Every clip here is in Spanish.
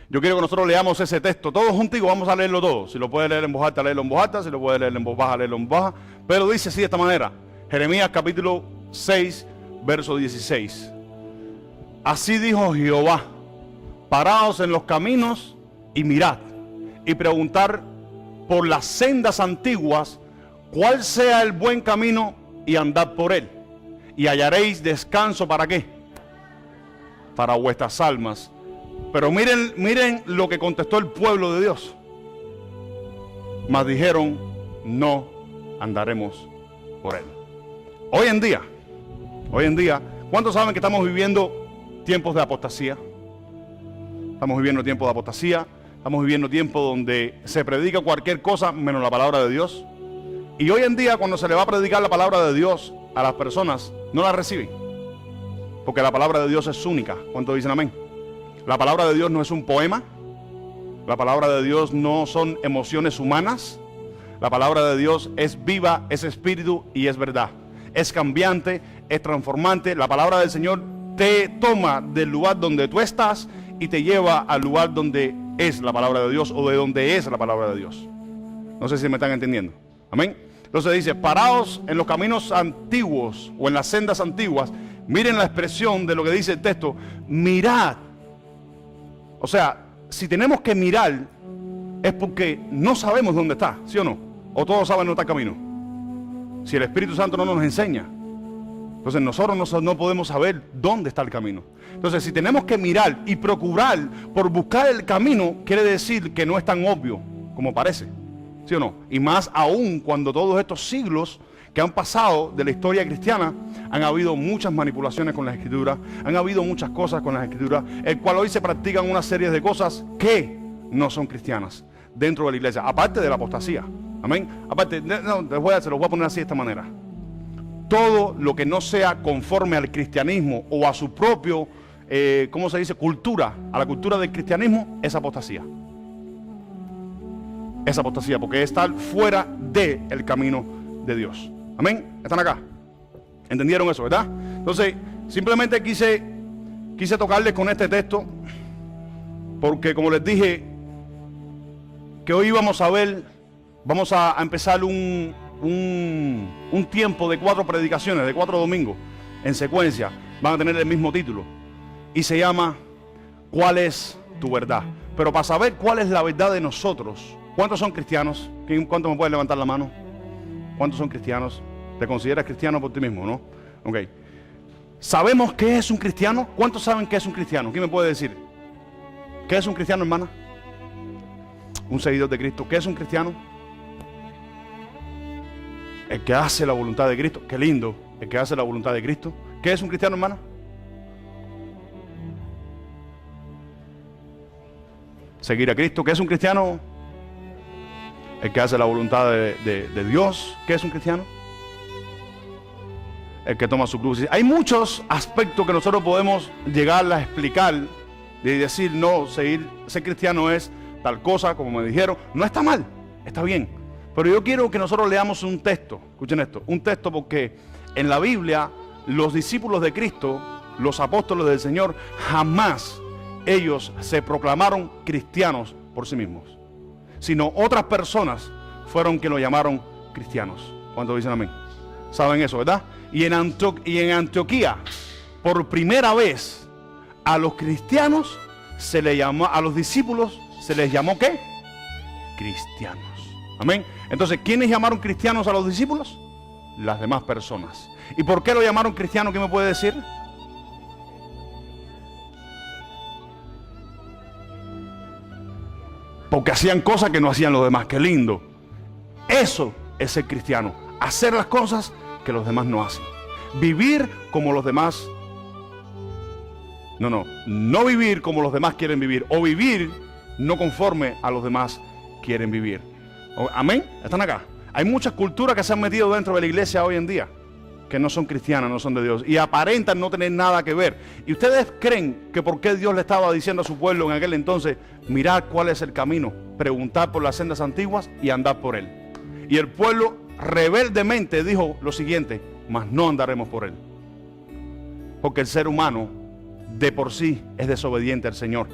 Yo quiero que nosotros leamos ese texto todos juntos, vamos a leerlo todo. Si lo puede leer en voz alta, léelo en voz alta. Si lo puede leer en voz baja, léelo en voz baja. Pero dice así de esta manera. Jeremías capítulo 6, verso 16. Así dijo Jehová: paraos en los caminos y mirad, y preguntar por las sendas antiguas cuál sea el buen camino, y andad por él, y hallaréis descanso. ¿Para qué? Para vuestras almas. Pero miren lo que contestó el pueblo de Dios. Mas dijeron: no andaremos por él. Hoy en día, ¿cuántos saben que estamos viviendo tiempos de apostasía? Estamos viviendo tiempos de apostasía. Estamos viviendo tiempos donde se predica cualquier cosa menos la palabra de Dios. Y hoy en día, cuando se le va a predicar la palabra de Dios a las personas, no la reciben. Porque la palabra de Dios es única. ¿Cuántos dicen amén? La palabra de Dios no es un poema. La palabra de Dios no son emociones humanas. La palabra de Dios es viva, es espíritu y es verdad. Es cambiante, es transformante. La palabra del Señor te toma del lugar donde tú estás y te lleva al lugar donde es la palabra de Dios, o de donde es la palabra de Dios. No sé si me están entendiendo. Amén. Entonces dice: paraos en los caminos antiguos o en las sendas antiguas. Miren la expresión de lo que dice el texto: mirad. O sea, si tenemos que mirar, es porque no sabemos dónde está, ¿sí o no? O todos saben dónde está el camino. Si el Espíritu Santo no nos enseña, entonces nosotros no podemos saber dónde está el camino. Entonces, si tenemos que mirar y procurar por buscar el camino, quiere decir que no es tan obvio como parece, ¿sí o no? Y más aún cuando todos estos siglos que han pasado de la historia cristiana, han habido muchas manipulaciones con las Escrituras, han habido muchas cosas con las Escrituras, el cual hoy se practican una serie de cosas que no son cristianas dentro de la iglesia, aparte de la apostasía. Amén. Aparte, no, se los voy a poner así de esta manera. Todo lo que no sea conforme al cristianismo o a su propio, ¿cómo se dice? Cultura, a la cultura del cristianismo, es apostasía. Es apostasía, porque es estar fuera del camino de Dios. Amén. ¿Están acá? ¿Entendieron eso, verdad? Entonces, simplemente quise tocarles con este texto, porque como les dije, que hoy vamos a empezar un tiempo de 4 predicaciones, de 4 domingos en secuencia. Van a tener el mismo título y se llama ¿cuál es tu verdad? Pero para saber cuál es la verdad de nosotros, ¿cuántos son cristianos? ¿Cuántos me pueden levantar la mano? ¿Cuántos son cristianos? ¿Te consideras cristiano por ti mismo, no? Ok. ¿Sabemos qué es un cristiano? ¿Cuántos saben qué es un cristiano? ¿Quién me puede decir? ¿Qué es un cristiano, hermana? Un seguidor de Cristo. ¿Qué es un cristiano? El que hace la voluntad de Cristo. Qué lindo. El que hace la voluntad de Cristo. ¿Qué es un cristiano, hermana? Seguir a Cristo. ¿Qué es un cristiano? El que hace la voluntad de Dios. ¿Qué es un cristiano? El que toma su cruz. Hay muchos aspectos que nosotros podemos llegar a explicar y decir: no, ser cristiano es tal cosa, como me dijeron. No está mal, está bien. Pero yo quiero que nosotros leamos un texto. Escuchen esto, un texto, porque en la Biblia los discípulos de Cristo, los apóstoles del Señor, jamás ellos se proclamaron cristianos por sí mismos, sino otras personas fueron quienes lo llamaron cristianos. ¿Cuántos dicen amén? ¿Saben eso, verdad? Y en Antioquía, por primera vez, a los cristianos se les llamó, a los discípulos se les llamó ¿qué? Cristianos. Amén. Entonces, ¿quiénes llamaron cristianos a los discípulos? Las demás personas. ¿Y por qué lo llamaron cristiano? ¿Quién me puede decir? Porque hacían cosas que no hacían los demás. Qué lindo. Eso es ser cristiano. Hacer las cosas que los demás no hacen. Vivir como los demás. No vivir como los demás quieren vivir. O vivir no conforme a los demás quieren vivir. Amén. ¿Están acá? Hay muchas culturas que se han metido dentro de la iglesia hoy en día, que no son cristianas, no son de Dios, y aparentan no tener nada que ver. ¿Y ustedes creen que por qué Dios le estaba diciendo a su pueblo en aquel entonces: mirad cuál es el camino, preguntad por las sendas antiguas y andad por él? Y el pueblo rebeldemente dijo lo siguiente: mas no andaremos por él. Porque el ser humano de por sí es desobediente al Señor.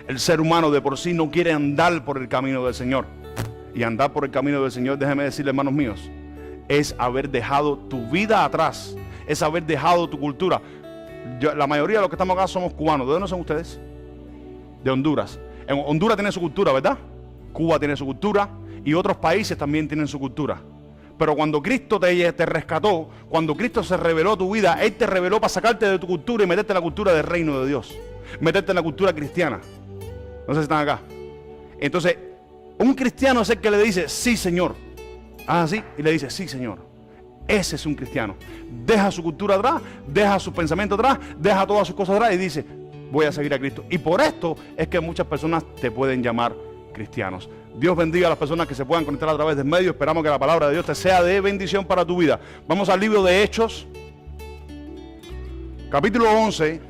El ser humano de por sí no quiere andar por el camino del Señor. Y andar por el camino del Señor, déjenme decirle, hermanos míos, es haber dejado tu vida atrás, es haber dejado tu cultura. La mayoría de los que estamos acá somos cubanos. ¿De dónde son ustedes? De Honduras. En Honduras tiene su cultura, ¿verdad? Cuba tiene su cultura y otros países también tienen su cultura. Pero cuando Cristo te rescató, cuando Cristo se reveló a tu vida, Él te reveló para sacarte de tu cultura y meterte en la cultura del reino de Dios, meterte en la cultura cristiana. No sé si están acá. Entonces, un cristiano es el que le dice, sí, Señor. Así, y le dice, sí, Señor. Ese es un cristiano. Deja su cultura atrás, deja sus pensamientos atrás, deja todas sus cosas atrás y dice, voy a seguir a Cristo. Y por esto es que muchas personas te pueden llamar cristianos. Dios bendiga a las personas que se puedan conectar a través del medio. Esperamos que la palabra de Dios te sea de bendición para tu vida. Vamos al libro de Hechos, capítulo 11.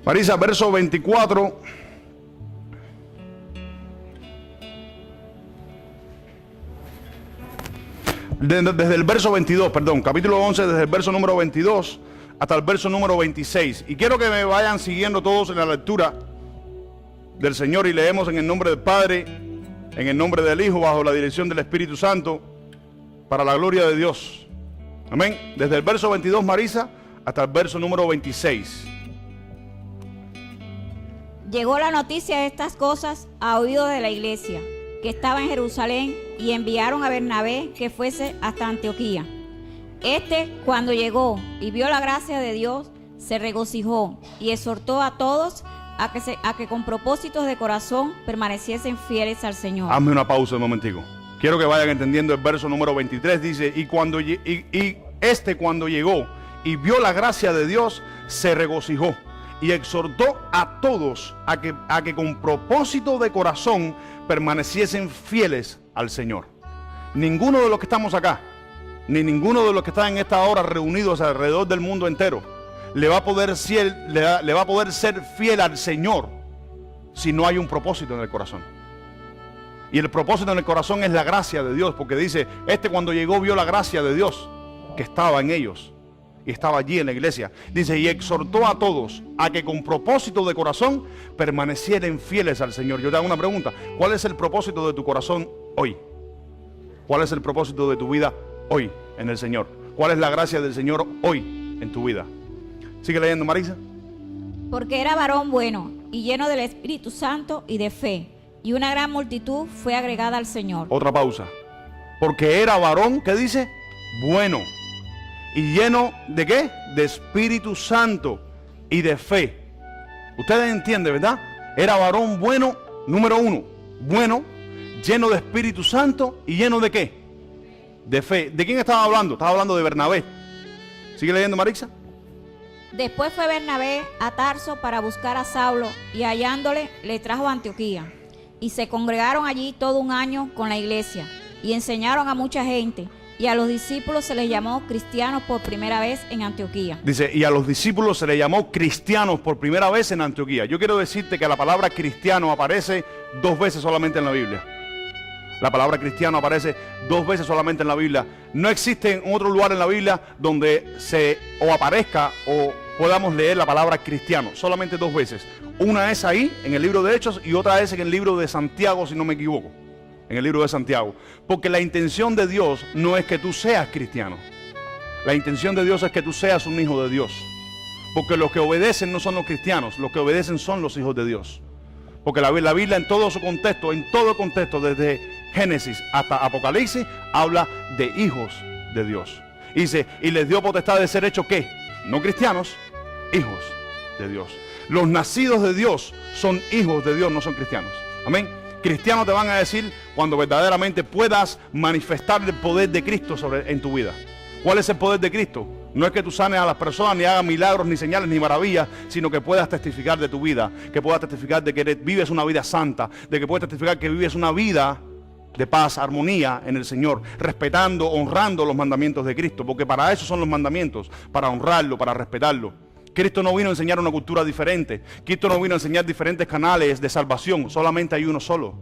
Marisa, verso 24. Desde el verso 22, perdón, capítulo 11, desde el verso número 22 hasta el verso número 26. Y quiero que me vayan siguiendo todos en la lectura del Señor y leemos en el nombre del Padre, en el nombre del Hijo, bajo la dirección del Espíritu Santo, para la gloria de Dios. Amén. Desde el verso 22, Marisa, hasta el verso número 26. Llegó la noticia de estas cosas a oídos de la iglesia, que estaba en Jerusalén, y enviaron a Bernabé que fuese hasta Antioquía. Cuando llegó y vio la gracia de Dios, se regocijó y exhortó a todos a que con propósitos de corazón permaneciesen fieles al Señor. Hazme una pausa un momentico. Quiero que vayan entendiendo el verso número 23. Dice, cuando llegó y vio la gracia de Dios, se regocijó y exhortó a todos a que con propósito de corazón permaneciesen fieles al Señor. Ninguno de los que estamos acá, ni ninguno de los que están en esta hora reunidos alrededor del mundo entero, le va a poder ser fiel al Señor si no hay un propósito en el corazón. Y el propósito en el corazón es la gracia de Dios, porque dice, cuando llegó vio la gracia de Dios que estaba en ellos y estaba allí en la iglesia. Dice, y exhortó a todos a que con propósito de corazón permanecieran fieles al Señor. Yo te hago una pregunta, ¿cuál es el propósito de tu corazón hoy? ¿Cuál es el propósito de tu vida hoy en el Señor? ¿Cuál es la gracia del Señor hoy en tu vida? Sigue leyendo, Marisa. Porque era varón bueno y lleno del Espíritu Santo y de fe, y una gran multitud fue agregada al Señor. Otra pausa. Porque era varón, ¿qué dice? Bueno. ¿Y lleno de qué? De Espíritu Santo y de fe. Ustedes entienden, ¿verdad? Era varón bueno, número uno, bueno, lleno de Espíritu Santo y lleno de ¿qué? De fe. ¿De quién estaba hablando? Estaba hablando de Bernabé. ¿Sigue leyendo, Marisa? Después fue Bernabé a Tarso para buscar a Saulo, y hallándole le trajo a Antioquía. Y se congregaron allí todo un año con la iglesia, y enseñaron a mucha gente, y a los discípulos se les llamó cristianos por primera vez en Antioquía. Dice, y a los discípulos se les llamó cristianos por primera vez en Antioquía. Yo quiero decirte que la palabra cristiano aparece 2 veces solamente en la Biblia. La palabra cristiano aparece 2 veces solamente en la Biblia. No existe en otro lugar en la Biblia donde aparezca o podamos leer la palabra cristiano. Solamente 2 veces. Una es ahí, en el libro de Hechos, y otra es en el libro de Santiago, si no me equivoco. En el libro de Santiago. Porque la intención de Dios no es que tú seas cristiano. La intención de Dios es que tú seas un hijo de Dios. Porque los que obedecen no son los cristianos, los que obedecen son los hijos de Dios. Porque la Biblia en todo su contexto, desde Génesis hasta Apocalipsis, habla de hijos de Dios. Y dice, y les dio potestad de ser hechos ¿qué? No cristianos, hijos de Dios. Los nacidos de Dios son hijos de Dios, no son cristianos. Amén. Cristianos te van a decir cuando verdaderamente puedas manifestar el poder de Cristo en tu vida. ¿Cuál es el poder de Cristo? No es que tú sanes a las personas, ni hagas milagros, ni señales, ni maravillas, sino que puedas testificar de tu vida, que puedas testificar de que vives una vida santa, de que puedas testificar que vives una vida de paz, armonía en el Señor, respetando, honrando los mandamientos de Cristo, porque para eso son los mandamientos, para honrarlo, para respetarlo. Cristo no vino a enseñar una cultura diferente. Cristo no vino a enseñar diferentes canales de salvación. Solamente hay uno solo,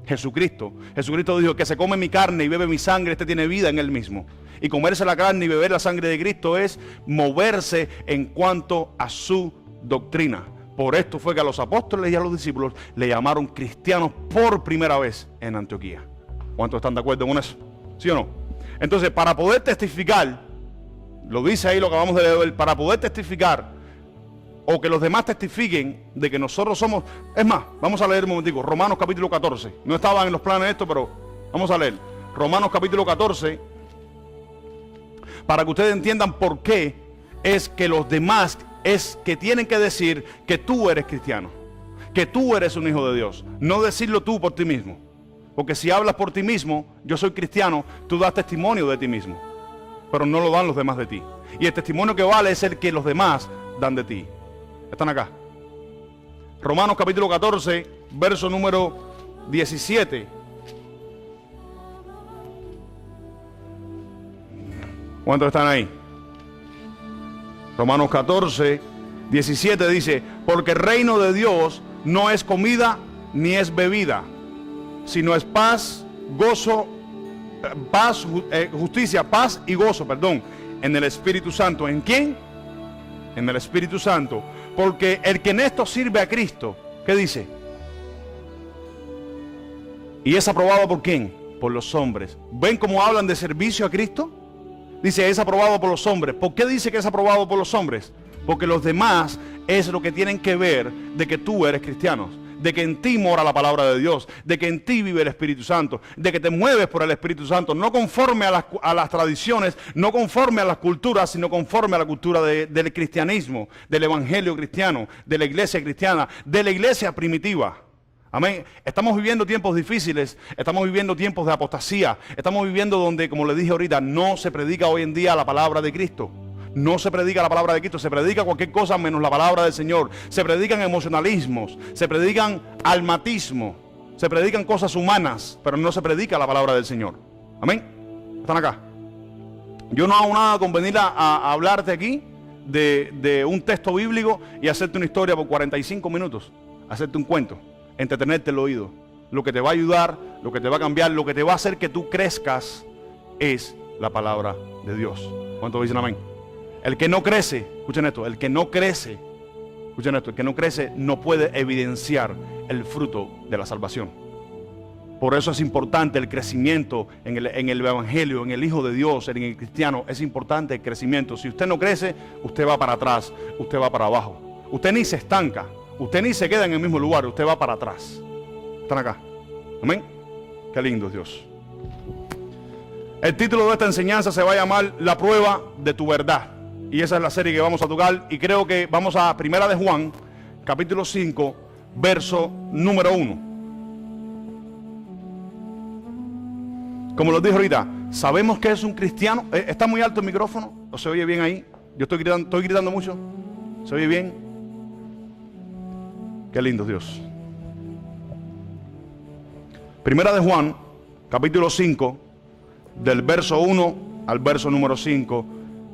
Jesucristo. Jesucristo dijo que se come mi carne y bebe mi sangre, este tiene vida en él mismo. Y comerse la carne y beber la sangre de Cristo es moverse en cuanto a su doctrina. Por esto fue que a los apóstoles y a los discípulos le llamaron cristianos por primera vez en Antioquía. ¿Cuántos están de acuerdo con eso? ¿Sí o no? Entonces, para poder testificar, lo dice ahí lo que acabamos de leer, para poder testificar o que los demás testifiquen de que nosotros somos... Es más, vamos a leer un momentico, Romanos capítulo 14. No estaban en los planes de esto, pero vamos a leer. Romanos capítulo 14, para que ustedes entiendan por qué es que los demás es que tienen que decir que tú eres cristiano, que tú eres un hijo de Dios, no decirlo tú por ti mismo. Porque si hablas por ti mismo, yo soy cristiano, tú das testimonio de ti mismo, pero no lo dan los demás de ti. Y el testimonio que vale es el que los demás dan de ti. Están acá. Romanos capítulo 14, verso número 17. ¿Cuántos están ahí? Romanos 14, 17 dice: porque el reino de Dios no es comida ni es bebida, sino es paz, gozo, justicia, paz y gozo, en el Espíritu Santo. ¿En quién? En el Espíritu Santo. Porque el que en esto sirve a Cristo, ¿qué dice? ¿Y es aprobado por quién? Por los hombres. ¿Ven cómo hablan de servicio a Cristo? Dice, es aprobado por los hombres. ¿Por qué dice que es aprobado por los hombres? Porque los demás es lo que tienen que ver de que tú eres cristiano, de que en ti mora la palabra de Dios, de que en ti vive el Espíritu Santo, de que te mueves por el Espíritu Santo, no conforme a las tradiciones, no conforme a las culturas, sino conforme a la cultura del cristianismo, del evangelio cristiano, de la iglesia cristiana, de la iglesia primitiva. Amén. Estamos viviendo tiempos difíciles, estamos viviendo tiempos de apostasía, estamos viviendo donde, como les dije ahorita, no se predica hoy en día la palabra de Cristo. No se predica la palabra de Cristo, se predica cualquier cosa menos la palabra del Señor. Se predican emocionalismos, se predican almatismo, se predican cosas humanas, pero no se predica la palabra del Señor. Amén. Están acá. Yo no hago nada con venir a hablarte aquí de un texto bíblico y hacerte una historia por 45 minutos, hacerte un cuento, entretenerte el oído. Lo que te va a ayudar, lo que te va a cambiar, lo que te va a hacer que tú crezcas es la palabra de Dios. ¿Cuántos dicen amén? El que no crece, escuchen esto, el que no crece no puede evidenciar el fruto de la salvación. Por eso es importante el crecimiento en el evangelio, en el Hijo de Dios, en el cristiano. Es importante el crecimiento. Si usted no crece, usted va para atrás, usted va para abajo. Usted ni se estanca, usted ni se queda en el mismo lugar, usted va para atrás. ¿Están acá? Amén. Qué lindo es Dios. El título de esta enseñanza se va a llamar La prueba de tu verdad. Y esa es la serie que vamos a tocar. Y creo que vamos a Primera de Juan, capítulo 5, verso número 1. Como les dije ahorita, ¿sabemos que es un cristiano? ¿Está muy alto el micrófono? ¿O se oye bien ahí? Yo estoy gritando mucho. ¿Se oye bien? Qué lindo Dios. Primera de Juan, capítulo 5, del verso 1 al verso número 5.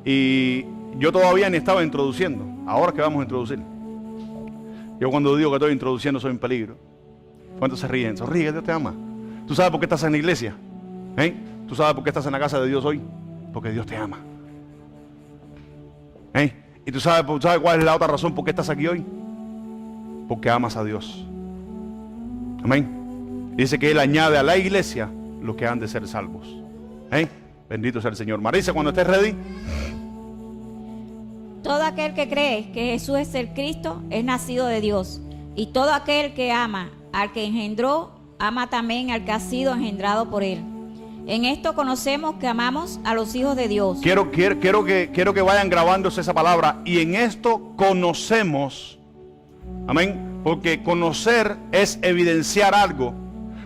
Y yo todavía ni estaba introduciendo. Ahora es que vamos a introducir. Yo cuando digo que estoy introduciendo soy en peligro. ¿Cuántos se ríen? Sonríe, Dios te ama. ¿Tú sabes por qué estás en la iglesia? ¿Tú sabes por qué estás en la casa de Dios hoy? Porque Dios te ama. ¿Y tú sabes cuál es la otra razón por qué estás aquí hoy? Porque amas a Dios. Amén. Dice que Él añade a la iglesia los que han de ser salvos. Bendito sea el Señor. Marisa, cuando estés ready. Todo aquel que cree que Jesús es el Cristo es nacido de Dios. Y todo aquel que ama al que engendró, ama también al que ha sido engendrado por Él. En esto conocemos que amamos a los hijos de Dios. Quiero que vayan grabándose esa palabra. Y en esto conocemos. Amén. Porque conocer es evidenciar algo.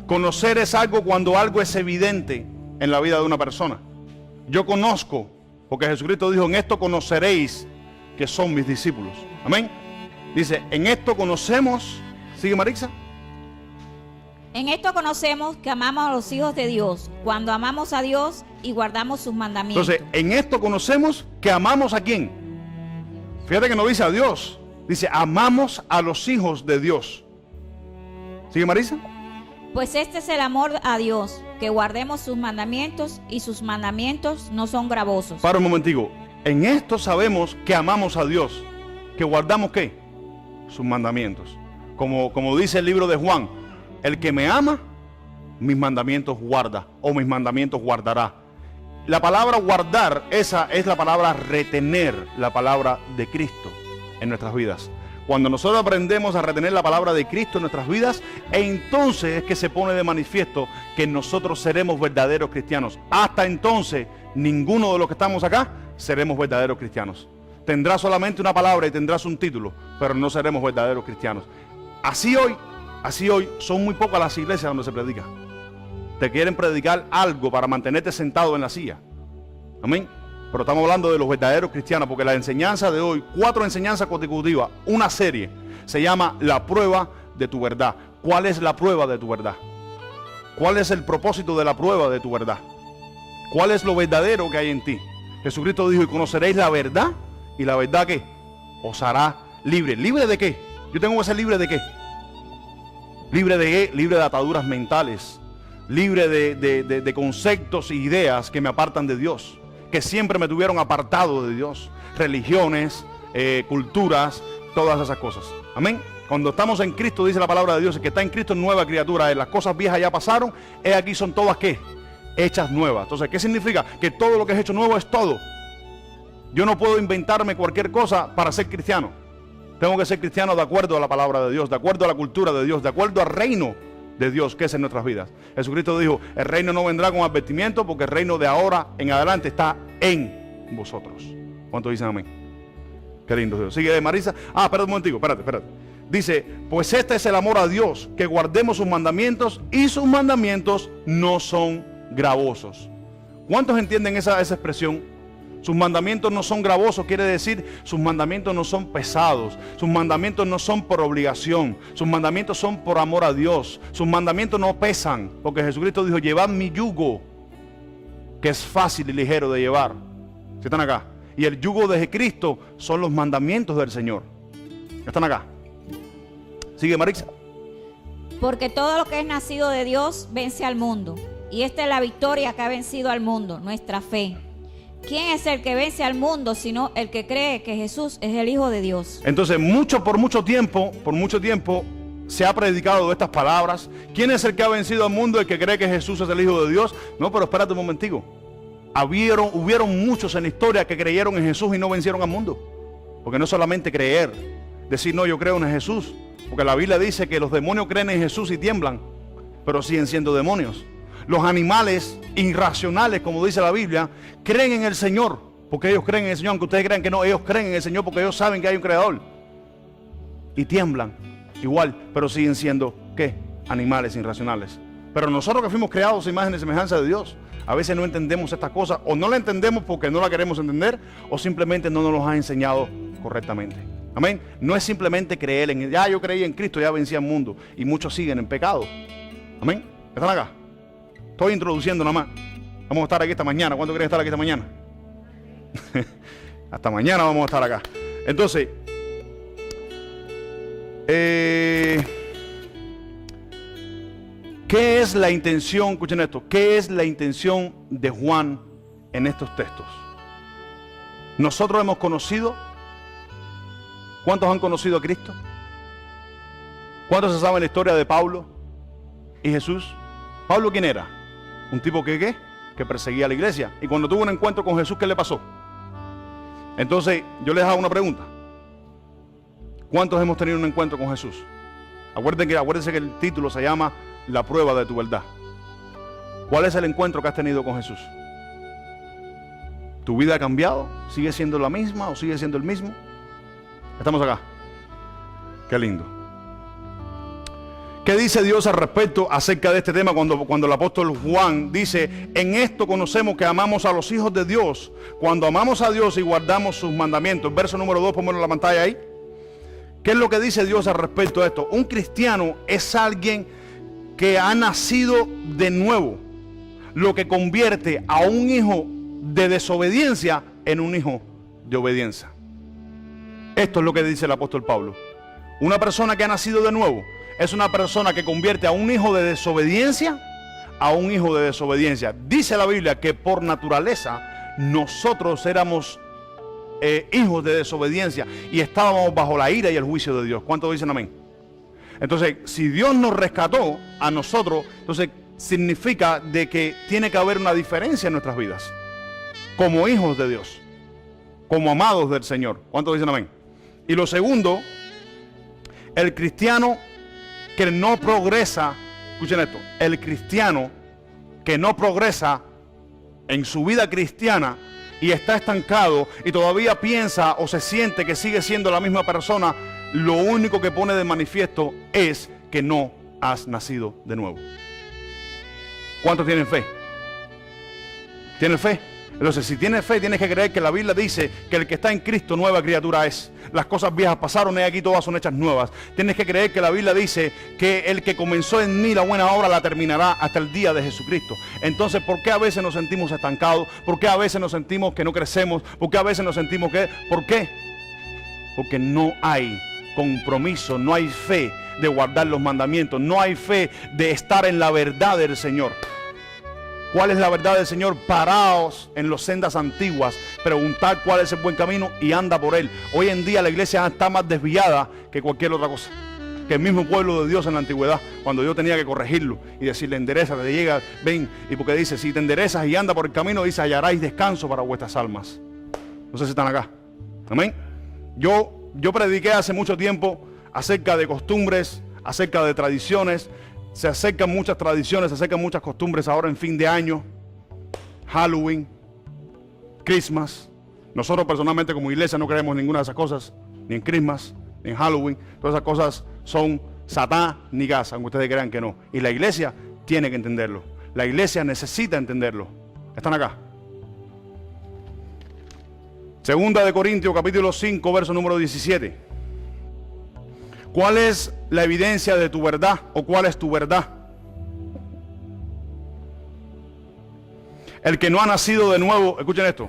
Conocer es algo cuando algo es evidente en la vida de una persona. Yo conozco, porque Jesucristo dijo, en esto conoceréis que son mis discípulos. Amén. Dice, en esto conocemos. ¿Sigue Marisa? En esto conocemos que amamos a los hijos de Dios, cuando amamos a Dios y guardamos sus mandamientos. Entonces, en esto conocemos que amamos a ¿quién? Fíjate que no dice a Dios, dice amamos a los hijos de Dios. ¿Sigue Marisa? Pues este es el amor a Dios, que guardemos sus mandamientos, y sus mandamientos no son gravosos. Para un momentico. En esto sabemos que amamos a Dios, que guardamos ¿qué? Sus mandamientos. Como dice el libro de Juan, el que me ama, mis mandamientos guarda, o mis mandamientos guardará. La palabra guardar, esa es la palabra retener, la palabra de Cristo en nuestras vidas. Cuando nosotros aprendemos a retener la palabra de Cristo en nuestras vidas, entonces es que se pone de manifiesto que nosotros seremos verdaderos cristianos. Hasta entonces, ninguno de los que estamos acá seremos verdaderos cristianos. Tendrás solamente una palabra y tendrás un título, pero no seremos verdaderos cristianos. Así hoy, son muy pocas las iglesias donde se predica. Te quieren predicar algo para mantenerte sentado en la silla. Amén. Pero estamos hablando de los verdaderos cristianos, porque la enseñanza de hoy, 4 enseñanzas consecutivas, una serie, se llama La prueba de tu verdad. ¿Cuál es la prueba de tu verdad? ¿Cuál es el propósito de la prueba de tu verdad? ¿Cuál es lo verdadero que hay en ti? Jesucristo dijo, y conoceréis la verdad, y la verdad ¿qué? Os hará libre. ¿Libre de qué? Yo tengo que ser libre de qué. ¿Libre de qué? Libre de ataduras mentales, libre de conceptos e ideas que me apartan de Dios, que siempre me tuvieron apartado de Dios, religiones, culturas, todas esas cosas. Amén. Cuando estamos en Cristo, dice la palabra de Dios, el que está en Cristo es nueva criatura. Las cosas viejas ya pasaron, aquí son todas ¿qué? Hechas nuevas. Entonces, ¿qué significa? Que todo lo que es hecho nuevo es todo. Yo no puedo inventarme cualquier cosa para ser cristiano. Tengo que ser cristiano de acuerdo a la palabra de Dios, de acuerdo a la cultura de Dios, de acuerdo al reino de Dios que es en nuestras vidas. Jesucristo dijo, el reino no vendrá con advertimiento, porque el reino de ahora en adelante está en vosotros. ¿Cuántos dicen amén? Qué lindo Dios. Sigue Marisa. Espérate un momentico, espérate. Dice, pues este es el amor a Dios, que guardemos sus mandamientos, y sus mandamientos no son gravosos. ¿Cuántos entienden esa expresión? Sus mandamientos no son gravosos, quiere decir, sus mandamientos no son pesados, sus mandamientos no son por obligación, sus mandamientos son por amor a Dios, sus mandamientos no pesan, porque Jesucristo dijo, llevad mi yugo, que es fácil y ligero de llevar. ¿Sí están acá? Y el yugo de Cristo son los mandamientos del Señor. ¿Están acá? Sigue Marisa. Porque todo lo que es nacido de Dios vence al mundo, y esta es la victoria que ha vencido al mundo, nuestra fe. ¿Quién es el que vence al mundo sino el que cree que Jesús es el Hijo de Dios? Entonces, por mucho tiempo se ha predicado de estas palabras. ¿Quién es el que ha vencido al mundo? El que cree que Jesús es el Hijo de Dios. No, pero espérate un momentico. Hubieron muchos en la historia que creyeron en Jesús y no vencieron al mundo. Porque no solamente creer, decir no, yo creo en Jesús. Porque la Biblia dice que los demonios creen en Jesús y tiemblan, pero siguen siendo demonios. Los animales irracionales, como dice la Biblia, creen en el Señor, porque ellos creen en el Señor, aunque ustedes crean que no, ellos creen en el Señor porque ellos saben que hay un creador. Y tiemblan, igual, pero siguen siendo, ¿qué? Animales irracionales. Pero nosotros que fuimos creados a imagen y semejanza de Dios, a veces no entendemos estas cosas, o no la entendemos porque no la queremos entender, o simplemente no nos los ha enseñado correctamente. Amén. No es simplemente creer en él. Ya yo creí en Cristo, ya vencí al mundo, y muchos siguen en pecado. Amén. ¿Están acá? Estoy introduciendo nada más. Vamos a estar aquí esta mañana. ¿Cuánto quieren estar aquí esta mañana? Hasta mañana vamos a estar acá. Entonces, ¿qué es la intención? Escuchen esto. ¿Qué es la intención de Juan en estos textos? Nosotros hemos conocido. ¿Cuántos han conocido a Cristo? ¿Cuántos se saben la historia de Pablo y Jesús? ¿Pablo quién era? Un tipo que perseguía a la iglesia. Y cuando tuvo un encuentro con Jesús, ¿qué le pasó? Entonces, yo les hago una pregunta. ¿Cuántos hemos tenido un encuentro con Jesús? Acuérdense que el título se llama La prueba de tu verdad. ¿Cuál es el encuentro que has tenido con Jesús? ¿Tu vida ha cambiado? ¿Sigue siendo la misma o sigue siendo el mismo? Estamos acá. Qué lindo. ¿Qué dice Dios al respecto acerca de este tema cuando el apóstol Juan dice, en esto conocemos que amamos a los hijos de Dios, cuando amamos a Dios y guardamos sus mandamientos? Verso número 2, ponlo en la pantalla ahí. ¿Qué es lo que dice Dios al respecto de esto? Un cristiano es alguien que ha nacido de nuevo, lo que convierte a un hijo de desobediencia en un hijo de obediencia. Esto es lo que dice el apóstol Pablo. Una persona que ha nacido de nuevo es una persona que convierte a un hijo de desobediencia a un hijo de desobediencia. Dice la Biblia que por naturaleza nosotros éramos hijos de desobediencia y estábamos bajo la ira y el juicio de Dios. ¿Cuántos dicen amén? Entonces, si Dios nos rescató a nosotros, entonces significa de que tiene que haber una diferencia en nuestras vidas, como hijos de Dios, como amados del Señor. ¿Cuántos dicen amén? Y lo segundo, el cristiano que no progresa, escuchen esto, el cristiano que no progresa en su vida cristiana y está estancado y todavía piensa o se siente que sigue siendo la misma persona, lo único que pone de manifiesto es que no has nacido de nuevo. ¿Cuántos tienen fe? ¿Tienen fe? Entonces, si tienes fe, tienes que creer que la Biblia dice que el que está en Cristo, nueva criatura es. Las cosas viejas pasaron y aquí todas son hechas nuevas. Tienes que creer que la Biblia dice que el que comenzó en mí la buena obra la terminará hasta el día de Jesucristo. Entonces, ¿por qué a veces nos sentimos estancados? ¿Por qué a veces nos sentimos que no crecemos? ¿Por qué a veces nos sentimos que... ¿Por qué? Porque no hay compromiso, no hay fe de guardar los mandamientos, no hay fe de estar en la verdad del Señor. ¿Cuál es la verdad del Señor? Paraos en las sendas antiguas, preguntad cuál es el buen camino y anda por él. Hoy en día la iglesia está más desviada que cualquier otra cosa, que el mismo pueblo de Dios en la antigüedad, cuando Dios tenía que corregirlo y decirle, endereza, te llega, ven, y porque dice, si te enderezas y anda por el camino, dice, hallaréis descanso para vuestras almas. No sé si están acá. Amén. Yo prediqué hace mucho tiempo acerca de costumbres, acerca de tradiciones. Se acercan muchas tradiciones, se acercan muchas costumbres ahora en fin de año, Halloween, Christmas. Nosotros personalmente como iglesia no creemos en ninguna de esas cosas, ni en Christmas, ni en Halloween. Todas esas cosas son Satán ni gas, aunque ustedes crean que no. Y la iglesia tiene que entenderlo. La iglesia necesita entenderlo. ¿Están acá? Segunda de Corintios capítulo 5, verso número 17. ¿Cuál es la evidencia de tu verdad o cuál es tu verdad? El que no ha nacido de nuevo, escuchen esto,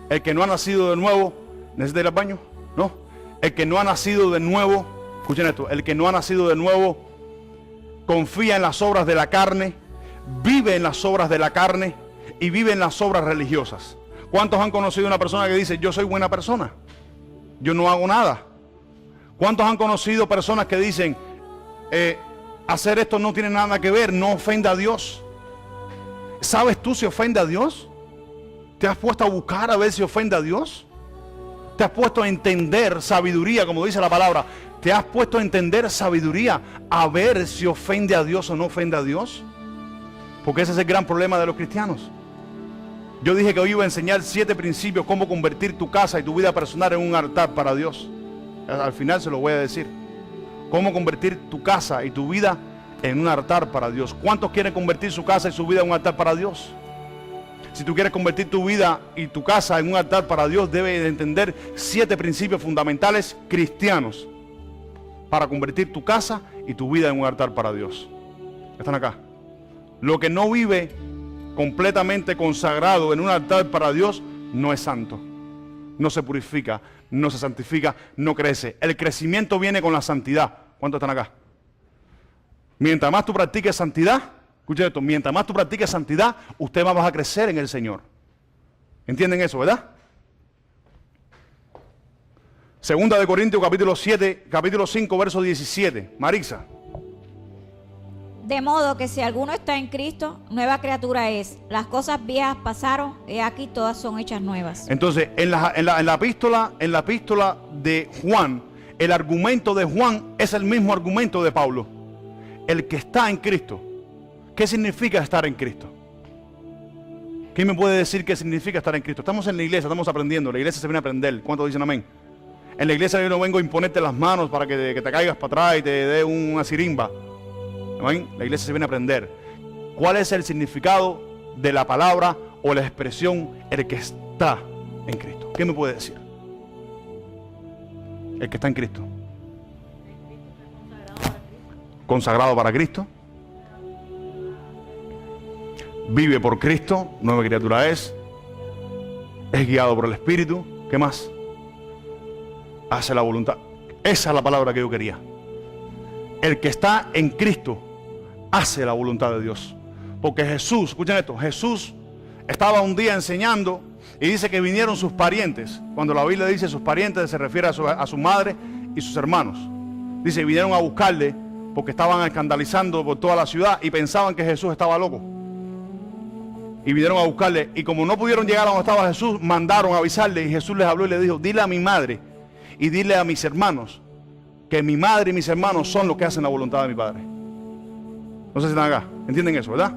el que no ha nacido de nuevo, ¿necesita ir al baño? No. El que no ha nacido de nuevo, escuchen esto, el que no ha nacido de nuevo confía en las obras de la carne, vive en las obras de la carne y vive en las obras religiosas. ¿Cuántos han conocido una persona que dice, yo soy buena persona, yo no hago nada? ¿Cuántos han conocido personas que dicen, hacer esto no tiene nada que ver, no ofenda a Dios? ¿Sabes tú si ofende a Dios? ¿Te has puesto a buscar a ver si ofende a Dios? ¿Te has puesto a entender sabiduría, como dice la palabra? ¿Te has puesto a entender sabiduría a ver si ofende a Dios o no ofende a Dios? Porque ese es el gran problema de los cristianos. Yo dije que hoy iba a enseñar 7 principios, cómo convertir tu casa y tu vida personal en un altar para Dios. Al final se lo voy a decir. Cómo convertir tu casa y tu vida en un altar para Dios. ¿Cuántos quieren convertir su casa y su vida en un altar para Dios? Si tú quieres convertir tu vida y tu casa en un altar para Dios, debes de entender 7 principios fundamentales cristianos para convertir tu casa y tu vida en un altar para Dios. Están acá. Lo que no vive completamente consagrado en un altar para Dios no es santo. No se purifica, no se santifica, no crece. El crecimiento viene con la santidad. ¿Cuántos están acá? Mientras más tú practiques santidad, escuchen esto, mientras más tú practiques santidad, usted más va a crecer en el Señor. ¿Entienden eso, verdad? Segunda de Corintios capítulo 5, verso 17. Marixa. De modo que si alguno está en Cristo, nueva criatura es. Las cosas viejas pasaron, y aquí todas son hechas nuevas. Entonces, en la epístola de Juan, el argumento de Juan es el mismo argumento de Pablo. El que está en Cristo. ¿Qué significa estar en Cristo? ¿Quién me puede decir qué significa estar en Cristo? Estamos en la iglesia, estamos aprendiendo. La iglesia se viene a aprender. ¿Cuántos dicen amén? En la iglesia yo no vengo a imponerte las manos para que te caigas para atrás y te dé una sirimba. ¿Amén? La iglesia se viene a aprender. ¿Cuál es el significado de la palabra o la expresión el que está en Cristo? ¿Qué me puede decir? El que está en Cristo. Consagrado para Cristo. Vive por Cristo, nueva criatura es. Es guiado por el Espíritu. ¿Qué más? Hace la voluntad. Esa es la palabra que yo quería. El que está en Cristo hace la voluntad de Dios. Porque Jesús, escuchen esto, Jesús estaba un día enseñando y dice que vinieron sus parientes. Cuando la Biblia dice sus parientes se refiere a su madre y sus hermanos. Dice, vinieron a buscarle porque estaban escandalizando por toda la ciudad y pensaban que Jesús estaba loco. Y vinieron a buscarle, y como no pudieron llegar a donde estaba Jesús, mandaron a avisarle, y Jesús les habló y les dijo, dile a mi madre y dile a mis hermanos que mi madre y mis hermanos son los que hacen la voluntad de mi Padre. No sé si están acá, entienden eso, ¿verdad?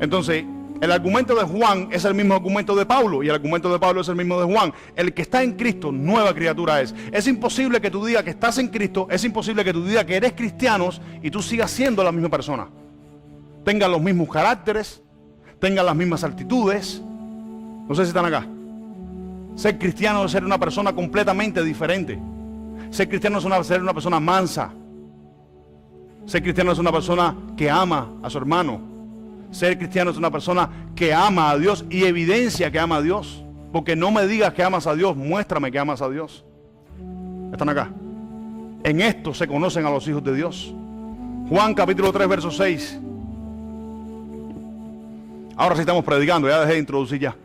Entonces, el argumento de Juan es el mismo argumento de Pablo, y el argumento de Pablo es el mismo de Juan. El que está en Cristo, nueva criatura es. Es imposible que tú digas que estás en Cristo, es imposible que tú digas que eres cristiano y tú sigas siendo la misma persona. Tengas los mismos caracteres, tengan las mismas actitudes. No sé si están acá. Ser cristiano es ser una persona completamente diferente. Ser cristiano es ser una persona mansa. Ser cristiano es una persona que ama a su hermano. Ser cristiano es una persona que ama a Dios y evidencia que ama a Dios. Porque no me digas que amas a Dios, muéstrame que amas a Dios. ¿Están acá? En esto se conocen a los hijos de Dios. Juan capítulo 3 verso 6. Ahora sí estamos predicando, ya dejé de introducir ya.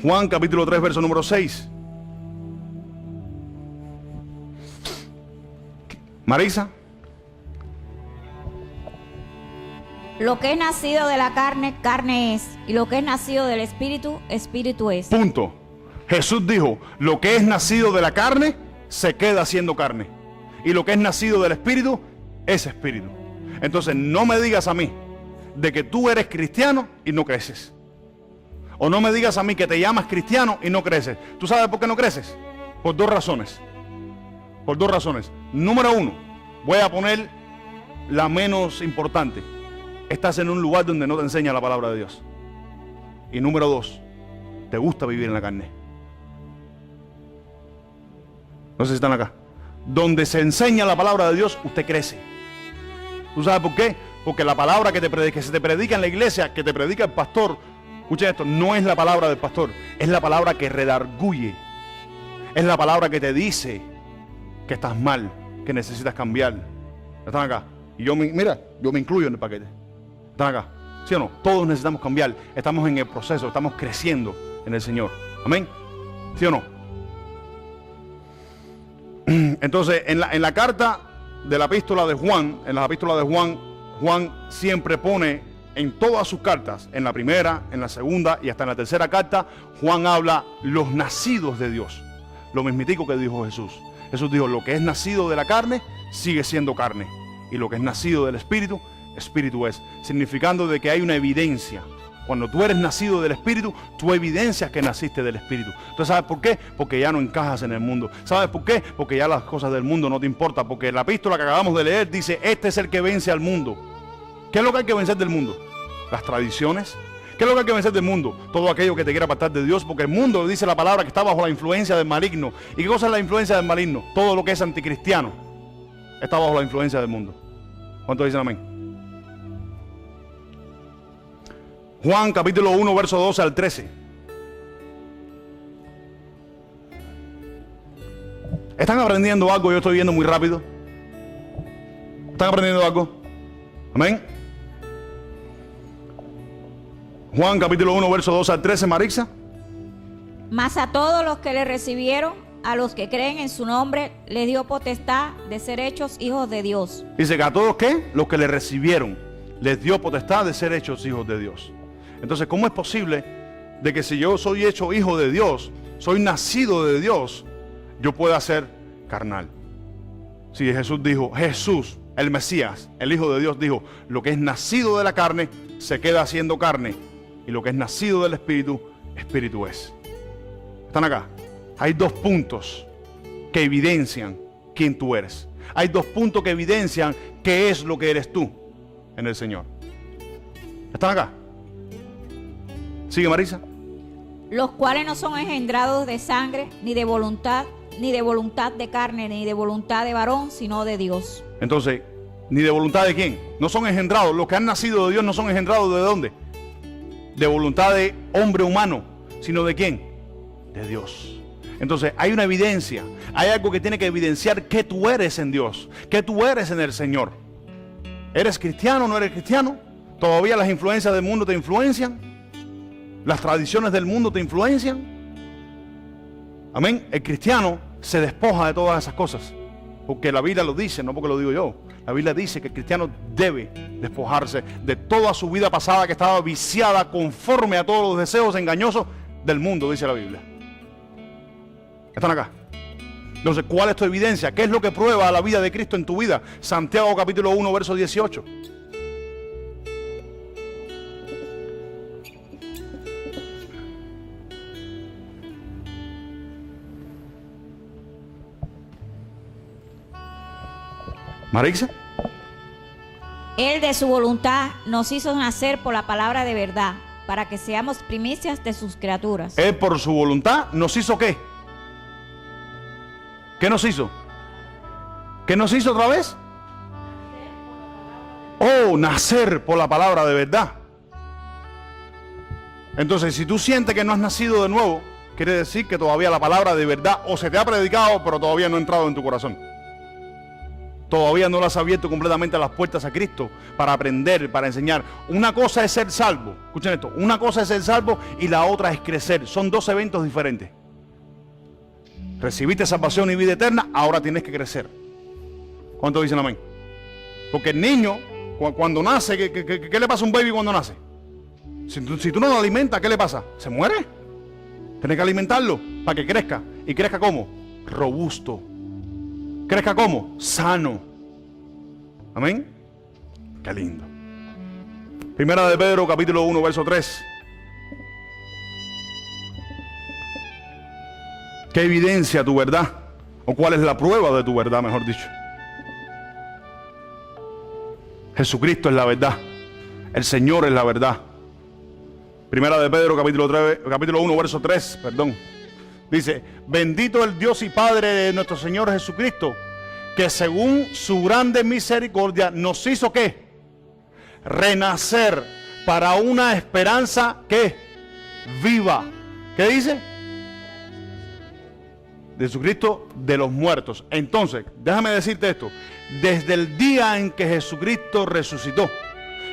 Juan capítulo 3 verso número 6. Marisa. Lo que es nacido de la carne, carne es. Y lo que es nacido del espíritu, espíritu es. Punto. Jesús dijo, lo que es nacido de la carne, se queda siendo carne. Y lo que es nacido del espíritu, es espíritu. Entonces no me digas a mí de que tú eres cristiano y no creces. O no me digas a mí que te llamas cristiano y no creces. ¿Tú sabes por qué no creces? Por dos razones. Por dos razones. Número uno, voy a poner la menos importante. Estás en un lugar donde no te enseña la palabra de Dios. Y número dos, te gusta vivir en la carne. No sé si están acá. Donde se enseña la palabra de Dios, usted crece. ¿Tú sabes por qué? Porque la palabra que se te predica en la iglesia, que te predica el pastor, escuchen esto, no es la palabra del pastor, es la palabra que redarguye. Es la palabra que te dice que estás mal, que necesitas cambiar. ¿Están acá? Y yo me incluyo en el paquete. ¿Están acá? ¿Sí o no? Todos necesitamos cambiar. Estamos en el proceso, estamos creciendo en el Señor. ¿Amén? ¿Sí o no? Entonces, en la carta de la epístola de Juan, en las epístolas de Juan, Juan siempre pone en todas sus cartas, en la primera, en la segunda y hasta en la tercera carta, Juan habla los nacidos de Dios. Lo mismitico que dijo Jesús. Jesús dijo, lo que es nacido de la carne, sigue siendo carne. Y lo que es nacido del Espíritu, Espíritu es. Significando de que hay una evidencia. Cuando tú eres nacido del Espíritu, tú evidencias que naciste del Espíritu. ¿Tú sabes por qué? Porque ya no encajas en el mundo. ¿Sabes por qué? Porque ya las cosas del mundo no te importan. Porque la epístola que acabamos de leer dice, este es el que vence al mundo. ¿Qué es lo que hay que vencer del mundo? Las tradiciones. ¿Qué es lo que hay que vencer del mundo? Todo aquello que te quiera apartar de Dios. Porque el mundo, dice la palabra, que está bajo la influencia del maligno. ¿Y qué cosa es la influencia del maligno? Todo lo que es anticristiano está bajo la influencia del mundo. ¿Cuántos dicen amén? Juan capítulo 1 verso 12 al 13. ¿Están aprendiendo algo? Yo estoy viendo muy rápido. ¿Están aprendiendo algo? Amén. Juan capítulo 1 verso 12 al 13, Marisa. Mas a todos los que le recibieron, a los que creen en su nombre, les dio potestad de ser hechos hijos de Dios. Dice que a todos, ¿qué? Los que le recibieron, les dio potestad de ser hechos hijos de Dios. Entonces, ¿cómo es posible de que si yo soy hecho hijo de Dios, soy nacido de Dios, yo pueda ser carnal? Si Jesús dijo, Jesús, el Mesías, el Hijo de Dios, dijo, lo que es nacido de la carne, se queda siendo carne. Y lo que es nacido del Espíritu, Espíritu es. ¿Están acá? Hay dos puntos que evidencian quién tú eres. Hay dos puntos que evidencian qué es lo que eres tú en el Señor. ¿Están acá? Sigue, Marisa. Los cuales no son engendrados de sangre, ni de voluntad de carne, ni de voluntad de varón, sino de Dios. Entonces, ¿ni de voluntad de quién? No son engendrados. Los que han nacido de Dios no son engendrados ¿de dónde? De voluntad de hombre humano, sino ¿de quién? De Dios. Entonces, hay una evidencia. Hay algo que tiene que evidenciar que tú eres en Dios, que tú eres en el Señor. ¿Eres cristiano o no eres cristiano? ¿Todavía las influencias del mundo te influencian? ¿Las tradiciones del mundo te influencian? Amén. El cristiano se despoja de todas esas cosas, porque la Biblia lo dice, no porque lo digo yo. La Biblia dice que el cristiano debe despojarse de toda su vida pasada que estaba viciada conforme a todos los deseos engañosos del mundo, dice la Biblia. ¿Están acá? Entonces, ¿cuál es tu evidencia? ¿Qué es lo que prueba la vida de Cristo en tu vida? Santiago capítulo 1, verso 18. Marixa. Él de su voluntad nos hizo nacer por la palabra de verdad, para que seamos primicias de sus criaturas. Él por su voluntad nos hizo ¿qué? ¿Qué nos hizo? ¿Qué nos hizo otra vez? Oh, nacer por la palabra de verdad. Entonces, si tú sientes que no has nacido de nuevo, quiere decir que todavía la palabra de verdad o se te ha predicado, pero todavía no ha entrado en tu corazón. Todavía no le has abierto completamente las puertas a Cristo para aprender, para enseñar. Una cosa es ser salvo, escuchen esto, una cosa es ser salvo y la otra es crecer. Son dos eventos diferentes. Recibiste salvación y vida eterna, ahora tienes que crecer. ¿Cuántos dicen amén? Porque el niño, cuando nace, ¿qué le pasa a un baby cuando nace? Si tú no lo alimentas, ¿qué le pasa? ¿Se muere? Tienes que alimentarlo para que crezca. ¿Y crezca cómo? Robusto. ¿Crezca cómo? Sano. Amén. Qué lindo. Primera de Pedro, capítulo 1, verso 3. ¿Qué evidencia tu verdad? ¿O cuál es la prueba de tu verdad, mejor dicho? Jesucristo es la verdad. El Señor es la verdad. Primera de Pedro, capítulo 1, verso 3, perdón. Dice, bendito el Dios y Padre de nuestro Señor Jesucristo, que según su grande misericordia nos hizo ¿qué? Renacer para una esperanza ¿qué? Viva. ¿Qué dice? Jesucristo de los muertos. Entonces, déjame decirte esto. Desde el día en que Jesucristo resucitó,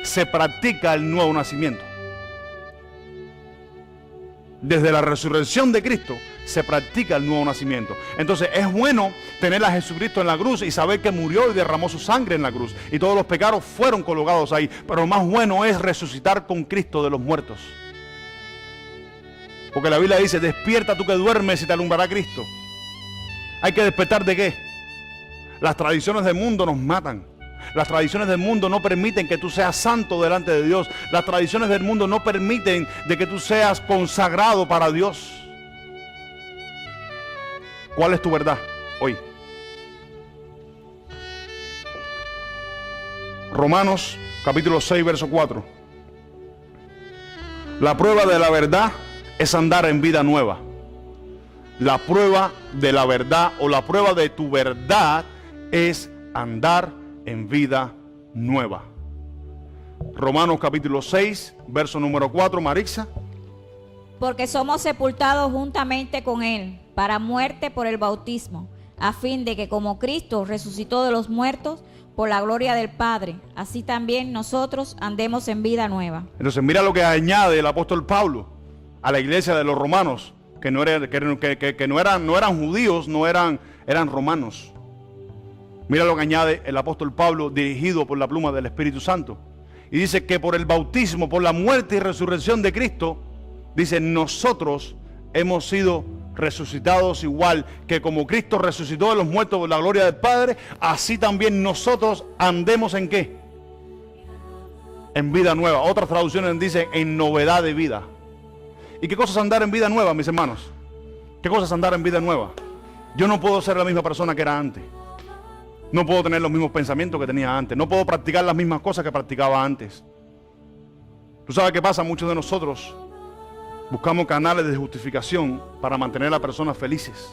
se practica el nuevo nacimiento. Desde la resurrección de Cristo se practica el nuevo nacimiento. Entonces es bueno tener a Jesucristo en la cruz y saber que murió y derramó su sangre en la cruz y todos los pecados fueron colocados ahí. Pero lo más bueno es resucitar con Cristo de los muertos. Porque la Biblia dice, despierta tú que duermes y te alumbrará Cristo. Hay que despertar ¿de qué? Las tradiciones del mundo nos matan. Las tradiciones del mundo no permiten que tú seas santo delante de Dios. Las tradiciones del mundo no permiten de que tú seas consagrado para Dios. ¿Cuál es tu verdad hoy? Romanos capítulo 6, verso 4. La prueba de la verdad es andar en vida nueva. La prueba de la verdad o la prueba de tu verdad es andar en vida nueva. Romanos capítulo 6, verso número 4, Marixa. Porque somos sepultados juntamente con Él para muerte por el bautismo, a fin de que como Cristo resucitó de los muertos por la gloria del Padre, así también nosotros andemos en vida nueva. Entonces mira lo que añade el apóstol Pablo a la iglesia de los romanos, que no eran judíos, eran romanos. Mira lo que añade el apóstol Pablo, dirigido por la pluma del Espíritu Santo. Y dice que por el bautismo, por la muerte y resurrección de Cristo, dice, nosotros hemos sido resucitados igual que como Cristo resucitó de los muertos por la gloria del Padre, así también nosotros andemos ¿en qué? En vida nueva. Otras traducciones dicen en novedad de vida. ¿Y qué cosa es andar en vida nueva, mis hermanos? ¿Qué cosa es andar en vida nueva? Yo no puedo ser la misma persona que era antes. No puedo tener los mismos pensamientos que tenía antes. No puedo practicar las mismas cosas que practicaba antes. ¿Tú sabes qué pasa? Muchos de nosotros buscamos canales de justificación para mantener a las personas felices.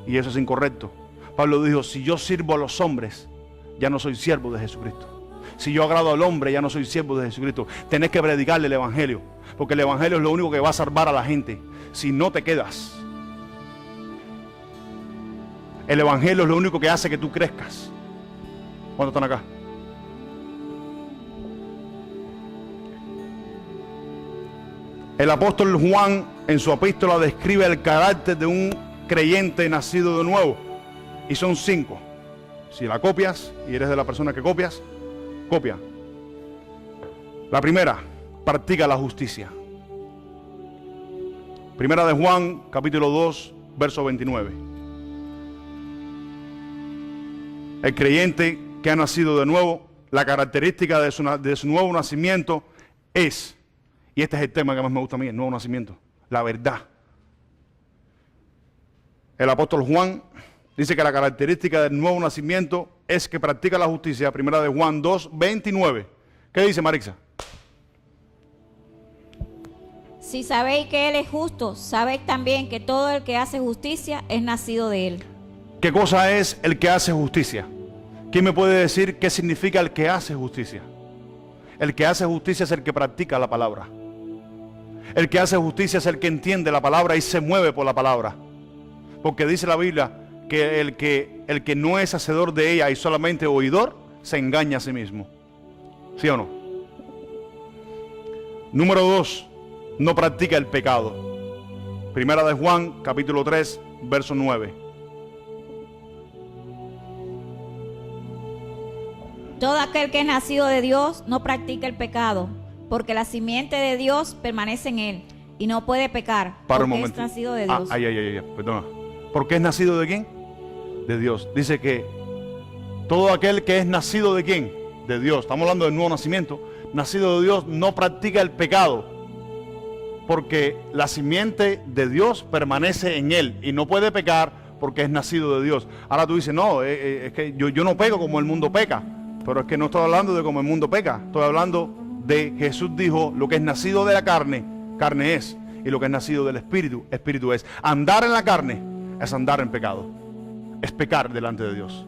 Y eso es incorrecto. Pablo dijo, si yo sirvo a los hombres, ya no soy siervo de Jesucristo. Si yo agrado al hombre, ya no soy siervo de Jesucristo. Tenés que predicarle el evangelio, porque el evangelio es lo único que va a salvar a la gente. Si no te quedas. El evangelio es lo único que hace que tú crezcas. ¿Cuántos están acá? El apóstol Juan en su epístola describe el carácter de un creyente nacido de nuevo. Y son 5. Si la copias y eres de la persona que copias, copia. La primera, practica la justicia. Primera de Juan, capítulo 2, verso 29. El creyente que ha nacido de nuevo, la característica de su nuevo nacimiento es, y este es el tema que más me gusta a mí, el nuevo nacimiento, la verdad. El apóstol Juan dice que la característica del nuevo nacimiento es que practica la justicia. Primera de Juan 2, 29. ¿Qué dice Marixa? Si sabéis que Él es justo, sabéis también que todo el que hace justicia es nacido de Él. ¿Qué cosa es el que hace justicia? ¿Quién me puede decir qué significa el que hace justicia? El que hace justicia es el que practica la palabra. El que hace justicia es el que entiende la palabra y se mueve por la palabra. Porque dice la Biblia que el que no es hacedor de ella y solamente oidor, se engaña a sí mismo. ¿Sí o no? Número 2, no practica el pecado. Primera de Juan, capítulo 3, verso 9. Todo aquel que es nacido de Dios no practica el pecado, porque la simiente de Dios permanece en él y no puede pecar, Para un porque momento. es nacido de Dios. Perdona. ¿Por qué es nacido de quién? De Dios. Dice que todo aquel que es nacido de quién? De Dios. Estamos hablando del nuevo nacimiento. Nacido de Dios no practica el pecado, porque la simiente de Dios permanece en él y no puede pecar porque es nacido de Dios. Ahora tú dices, no, es que yo no peco como el mundo peca. Pero es que no estoy hablando de cómo el mundo peca. Estoy hablando de Jesús dijo, lo que es nacido de la carne, carne es. Y lo que es nacido del espíritu, espíritu es. Andar en la carne es andar en pecado. Es pecar delante de Dios.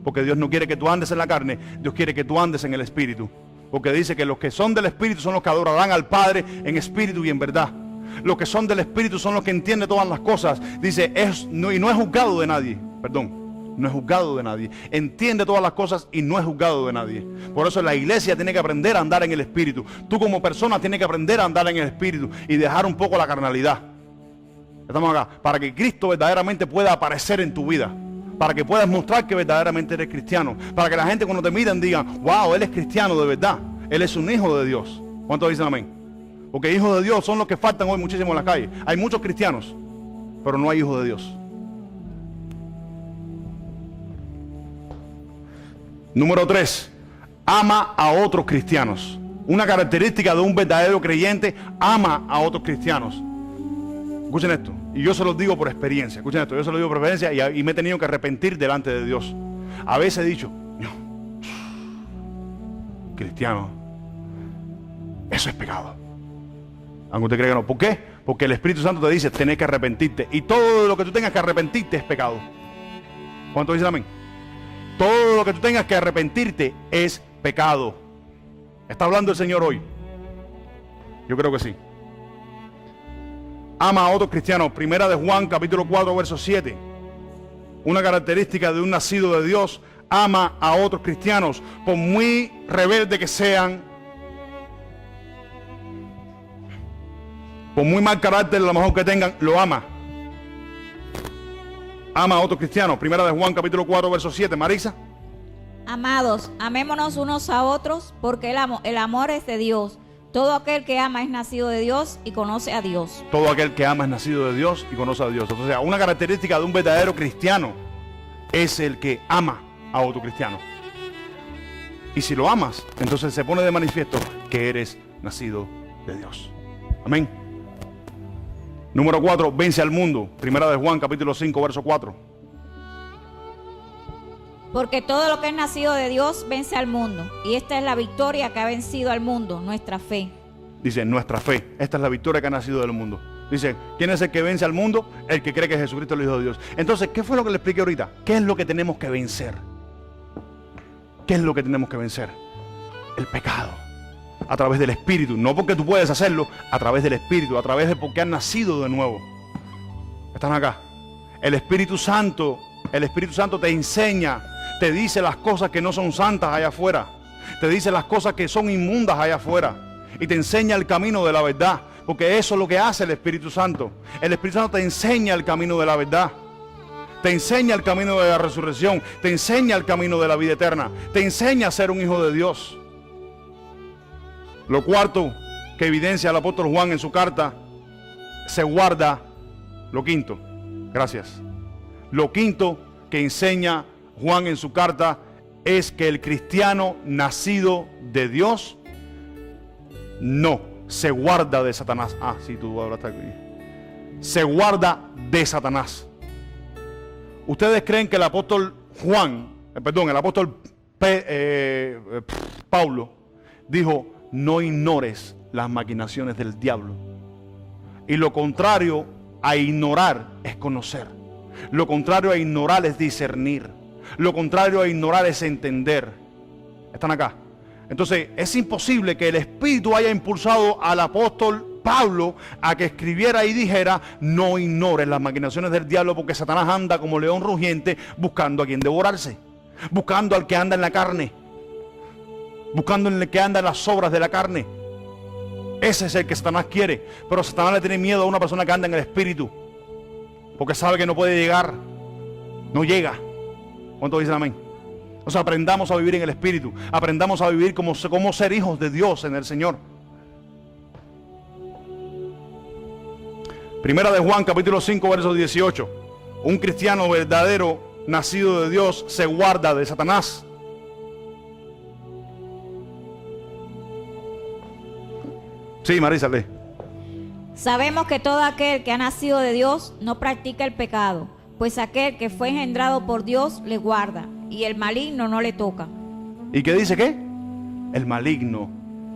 Porque Dios no quiere que tú andes en la carne, Dios quiere que tú andes en el espíritu. Porque dice que los que son del espíritu son los que adorarán al Padre en espíritu y en verdad. Los que son del espíritu son los que entienden todas las cosas. Dice, y no es juzgado de nadie. Perdón. No es juzgado de nadie. Entiende todas las cosas y no es juzgado de nadie. Por eso la iglesia tiene que aprender a andar en el espíritu. Tú como persona tienes que aprender a andar en el espíritu y dejar un poco la carnalidad. Estamos acá. Para que Cristo verdaderamente pueda aparecer en tu vida. Para que puedas mostrar que verdaderamente eres cristiano. Para que la gente cuando te miren digan, wow, él es cristiano de verdad. Él es un hijo de Dios. ¿Cuántos dicen amén? Porque hijos de Dios son los que faltan hoy muchísimo en la calle. Hay muchos cristianos, pero no hay hijos de Dios. Número 3, ama a otros cristianos. Una característica de un verdadero creyente, ama a otros cristianos. Escuchen esto, y yo se los digo por experiencia. Escuchen esto, yo se los digo por experiencia y me he tenido que arrepentir delante de Dios. A veces he dicho, no, cristiano, eso es pecado. Aunque usted cree que no. ¿Por qué? Porque el Espíritu Santo te dice, tenés que arrepentirte. Y todo lo que tú tengas que arrepentirte es pecado. ¿Cuántos dicen amén? Todo lo que tú tengas que arrepentirte es pecado. ¿Está hablando el Señor hoy? Yo creo que sí. Ama a otros cristianos. Primera de Juan, capítulo 4, verso 7. Una característica de un nacido de Dios. Ama a otros cristianos. Por muy rebelde que sean, por muy mal carácter a lo mejor que tengan, lo ama. Ama a otros cristianos. Primera de Juan, capítulo 4, verso 7. Marisa. Amados, amémonos unos a otros, porque el amor es de Dios. Todo aquel que ama es nacido de Dios y conoce a Dios. Todo aquel que ama es nacido de Dios y conoce a Dios. O sea, una característica de un verdadero cristiano es el que ama a otro cristiano. Y si lo amas, entonces se pone de manifiesto que eres nacido de Dios. Amén. Número 4, vence al mundo. Primera de Juan, capítulo 5, verso 4. Porque todo lo que es nacido de Dios vence al mundo. Y esta es la victoria que ha vencido al mundo, nuestra fe. Dice, nuestra fe. Esta es la victoria que ha nacido del mundo. Dice, ¿quién es el que vence al mundo? El que cree que Jesucristo es el Hijo de Dios. Entonces, ¿qué fue lo que le expliqué ahorita? ¿Qué es lo que tenemos que vencer? ¿Qué es lo que tenemos que vencer? El pecado. A través del Espíritu. No porque tú puedes hacerlo, a través del Espíritu. A través de porque has nacido de nuevo. Están acá. El Espíritu Santo te enseña, te dice las cosas que no son santas allá afuera. Te dice las cosas que son inmundas allá afuera. Y te enseña el camino de la verdad. porque eso es lo que hace el Espíritu Santo. El Espíritu Santo te enseña el camino de la verdad. Te enseña el camino de la resurrección. Te enseña el camino de la vida eterna. Te enseña a ser un hijo de Dios. Lo cuarto que evidencia el apóstol Juan en su carta, se guarda. Lo quinto, gracias. Lo quinto que enseña Juan en su carta es que el cristiano nacido de Dios no se guarda de Satanás. Ah, sí, tú hablaste aquí. Se guarda de Satanás. ¿Ustedes creen que el apóstol el apóstol Pablo dijo, no ignores las maquinaciones del diablo? Y lo contrario a ignorar es conocer. Lo contrario a ignorar es discernir. Lo contrario a ignorar es entender. ¿Están acá? Entonces es imposible que el Espíritu haya impulsado al apóstol Pablo a que escribiera y dijera, no ignores las maquinaciones del diablo, porque Satanás anda como león rugiente buscando a quien devorarse, buscando al que anda en la carne, buscando en el que anda en las obras de la carne. Ese es el que Satanás quiere. Pero Satanás le tiene miedo a una persona que anda en el Espíritu, porque sabe que no puede llegar. No llega. ¿Cuántos dicen amén? O sea, aprendamos a vivir en el Espíritu. Aprendamos a vivir como ser hijos de Dios en el Señor. Primera de Juan, capítulo 5, verso 18. Un cristiano verdadero, nacido de Dios, se guarda de Satanás. Sí, Marisa, lee. Sabemos que todo aquel que ha nacido de Dios no practica el pecado, pues aquel que fue engendrado por Dios le guarda, y el maligno no le toca. ¿Y qué dice qué? El maligno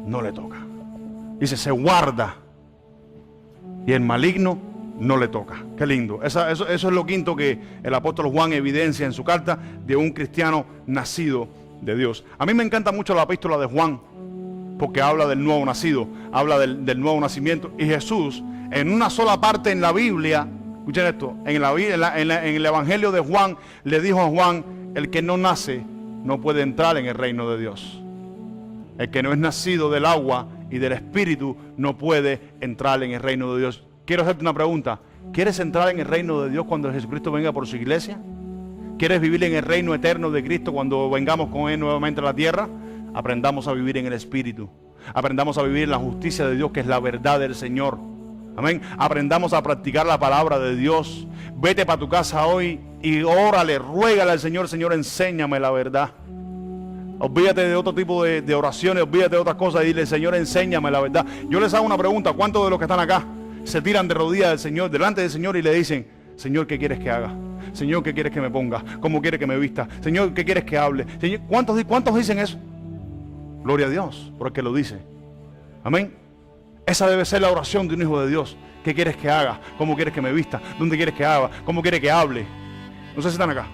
no le toca. Dice, se guarda, y el maligno no le toca. Qué lindo. Eso es lo quinto que el apóstol Juan evidencia en su carta de un cristiano nacido de Dios. A mí me encanta mucho la epístola de Juan, porque habla del nuevo nacido, habla del nuevo nacimiento. Y Jesús, en una sola parte en la Biblia, escuchen esto, en el Evangelio de Juan, le dijo a Juan, el que no nace no puede entrar en el reino de Dios. El que no es nacido del agua y del Espíritu no puede entrar en el reino de Dios. Quiero hacerte una pregunta. ¿Quieres entrar en el reino de Dios cuando Jesucristo venga por su iglesia? ¿Quieres vivir en el reino eterno de Cristo cuando vengamos con Él nuevamente a la tierra? Aprendamos a vivir en el Espíritu. Aprendamos a vivir en la justicia de Dios, que es la verdad del Señor. Amén. Aprendamos a practicar la palabra de Dios. Vete para tu casa hoy y órale, ruégale al Señor, Señor, enséñame la verdad. Olvídate de otro tipo de oraciones, olvídate de otras cosas y dile, Señor, enséñame la verdad. Yo les hago una pregunta, ¿cuántos de los que están acá se tiran de rodillas del Señor, delante del Señor, y le dicen, Señor, ¿qué quieres que haga? Señor, ¿qué quieres que me ponga? ¿Cómo quieres que me vista? Señor, ¿qué quieres que hable? Señor, ¿cuántos dicen eso? Gloria a Dios por el que lo dice. Amén. Esa debe ser la oración de un hijo de Dios. ¿Qué quieres que haga? ¿Cómo quieres que me vista? ¿Dónde quieres que haga? ¿Cómo quieres que hable? No sé si están acá.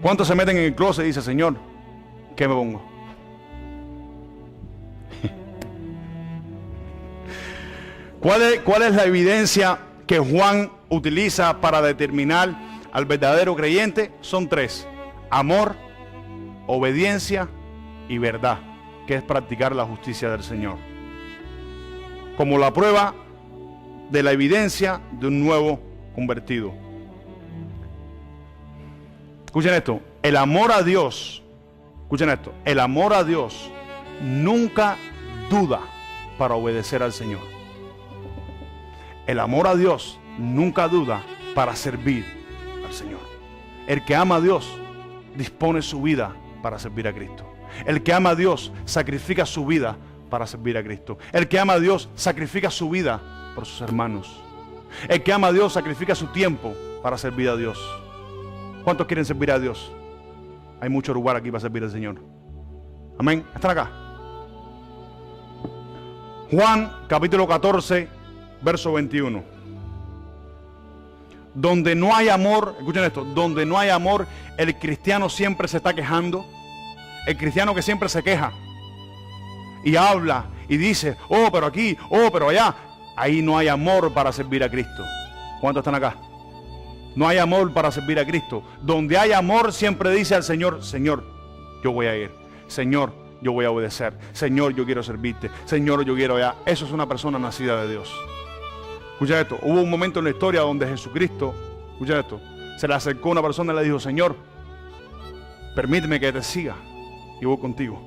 ¿Cuántos se meten en el closet y dicen, Señor, ¿qué me pongo? ¿Cuál es la evidencia que Juan utiliza para determinar al verdadero creyente? Son tres: amor, obediencia y verdad, que es practicar la justicia del Señor, como la prueba de la evidencia de un nuevo convertido. Escuchen esto, el amor a Dios, escuchen esto, el amor a Dios nunca duda para obedecer al Señor. El amor a Dios nunca duda para servir al Señor. El que ama a Dios dispone su vida para servir a Cristo. El que ama a Dios sacrifica su vida para servir a Cristo. El que ama a Dios sacrifica su vida por sus hermanos. El que ama a Dios sacrifica su tiempo para servir a Dios. ¿Cuántos quieren servir a Dios? Hay mucho lugar aquí para servir al Señor. Amén. ¿Están acá? Juan capítulo 14, verso 21. Donde no hay amor, escuchen esto, donde no hay amor, el cristiano siempre se está quejando. El cristiano que siempre se queja y habla y dice, oh, pero aquí, oh, pero allá. Ahí no hay amor para servir a Cristo. ¿Cuántos están acá? No hay amor para servir a Cristo. Donde hay amor siempre dice al Señor, Señor, yo voy a ir. Señor, yo voy a obedecer. Señor, yo quiero servirte. Señor, yo quiero ya. Eso es una persona nacida de Dios. Escucha esto. Hubo un momento en la historia donde Jesucristo, escucha esto, se le acercó una persona y le dijo, Señor, permíteme que te siga y voy contigo.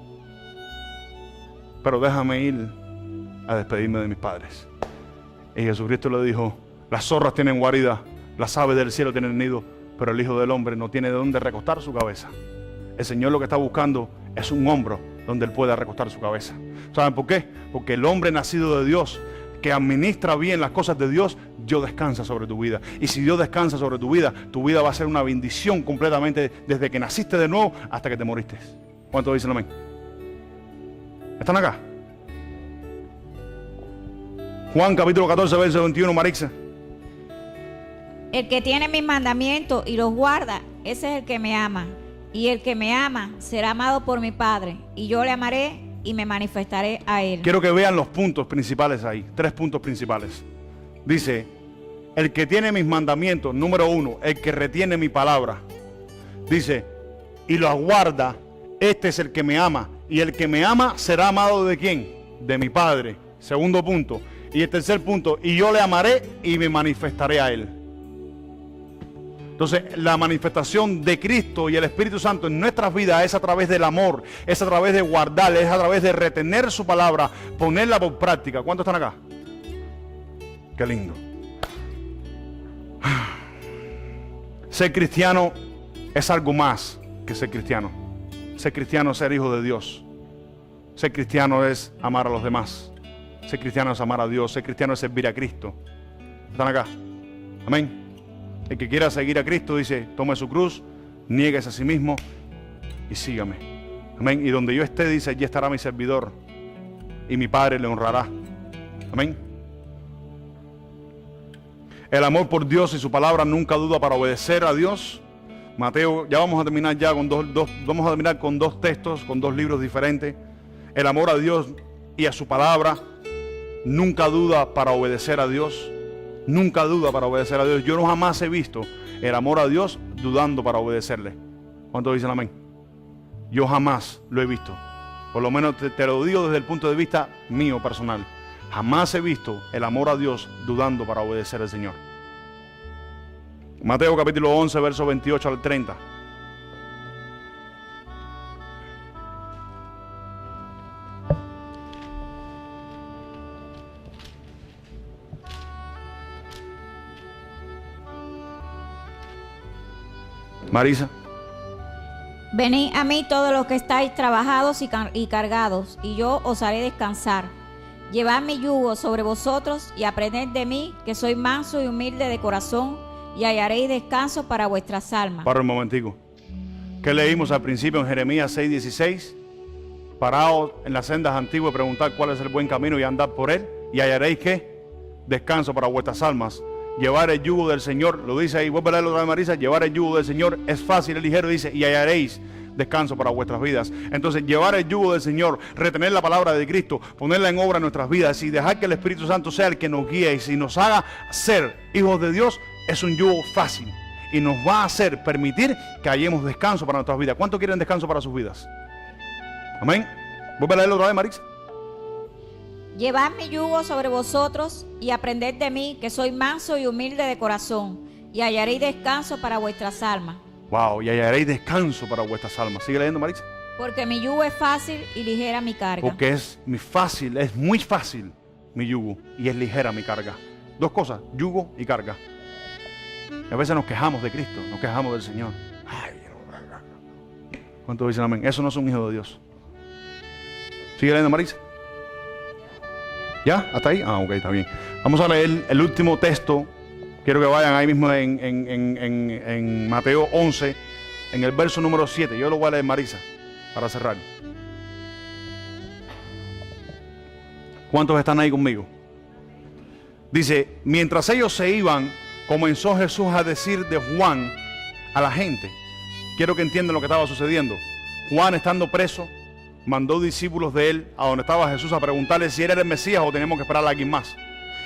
Pero déjame ir a despedirme de mis padres. Y Jesucristo le dijo, las zorras tienen guarida, las aves del cielo tienen nido, pero el Hijo del Hombre no tiene de dónde recostar su cabeza. El Señor lo que está buscando es un hombro donde Él pueda recostar su cabeza. ¿Saben por qué? Porque el hombre nacido de Dios, que administra bien las cosas de Dios, Dios descansa sobre tu vida. Y si Dios descansa sobre tu vida va a ser una bendición completamente desde que naciste de nuevo hasta que te moriste. ¿Cuántos dicen amén? ¿Están acá? Juan capítulo 14, verso 21, Marixa. El que tiene mis mandamientos y los guarda, ese es el que me ama. Y el que me ama será amado por mi Padre, y yo le amaré y me manifestaré a él. Quiero que vean los puntos principales ahí, 3 puntos principales. Dice, el que tiene mis mandamientos, número 1, el que retiene mi palabra. Dice, y los guarda, este es el que me ama. Y el que me ama será amado ¿de quién? De mi Padre. Segundo punto. Y el tercer punto, y yo le amaré y me manifestaré a él. Entonces, la manifestación de Cristo y el Espíritu Santo en nuestras vidas es a través del amor, es a través de guardar, es a través de retener su palabra, ponerla por práctica. ¿Cuántos están acá? Qué lindo. Ser cristiano es algo más que ser cristiano. Ser cristiano es ser hijo de Dios. Ser cristiano es amar a los demás. Ser cristiano es amar a Dios. Ser cristiano es servir a Cristo. ¿Están acá? Amén. El que quiera seguir a Cristo dice, tome su cruz, niéguese a sí mismo y sígame. Amén. Y donde yo esté, dice, allí estará mi servidor y mi Padre le honrará. Amén. El amor por Dios y su palabra nunca duda para obedecer a Dios. Mateo, ya vamos a terminar ya con vamos a terminar con 2 textos, con 2 libros diferentes. El amor a Dios y a su palabra nunca duda para obedecer a Dios. Nunca duda para obedecer a Dios. Yo no jamás he visto el amor a Dios dudando para obedecerle. ¿Cuántos dicen amén? Yo jamás lo he visto. Por lo menos te lo digo desde el punto de vista mío personal. Jamás he visto el amor a Dios dudando para obedecer al Señor. Mateo capítulo 11, verso 28 al 30. Marisa. Venid a mí todos los que estáis trabajados y cargados, y yo os haré descansar. Llevad mi yugo sobre vosotros y aprended de mí, que soy manso y humilde de corazón, y hallaréis descanso para vuestras almas. Para un momentico. ¿Qué leímos al principio en Jeremías 6:16? Paraos en las sendas antiguas y preguntad cuál es el buen camino y andad por él, y hallaréis ¿qué? Descanso para vuestras almas. Llevar el yugo del Señor, lo dice ahí, vuelve a leerlo otra vez, Marisa, llevar el yugo del Señor es fácil, es ligero, dice, y hallaréis descanso para vuestras vidas. Entonces, llevar el yugo del Señor, retener la palabra de Cristo, ponerla en obra en nuestras vidas y dejar que el Espíritu Santo sea el que nos guíe y si nos haga ser hijos de Dios, es un yugo fácil y nos va a hacer permitir que hallemos descanso para nuestras vidas. ¿Cuántos quieren descanso para sus vidas? Amén. Vuelve a leerlo otra vez, Marisa. Llevad mi yugo sobre vosotros y aprended de mí, que soy manso y humilde de corazón, y hallaréis descanso para vuestras almas. Wow, y hallaréis descanso para vuestras almas. Sigue leyendo, Marisa. Porque mi yugo es fácil y ligera mi carga. Porque es muy fácil mi yugo y es ligera mi carga. 2 cosas, yugo y carga. Y a veces nos quejamos de Cristo, nos quejamos del Señor. Ay, ¿cuántos dicen amén? Eso no es un hijo de Dios. Sigue leyendo, Marisa. ¿Ya? ¿Hasta ahí? Ah, ok, está bien. Vamos a leer el último texto. Quiero que vayan ahí mismo en Mateo 11, en el verso número 7. Yo lo voy a leer, Marisa, para cerrar. ¿Cuántos están ahí conmigo? Dice, mientras ellos se iban, comenzó Jesús a decir de Juan a la gente. Quiero que entiendan lo que estaba sucediendo. Juan, estando preso, mandó discípulos de él a donde estaba Jesús a preguntarle si era el Mesías o teníamos que esperar a alguien más.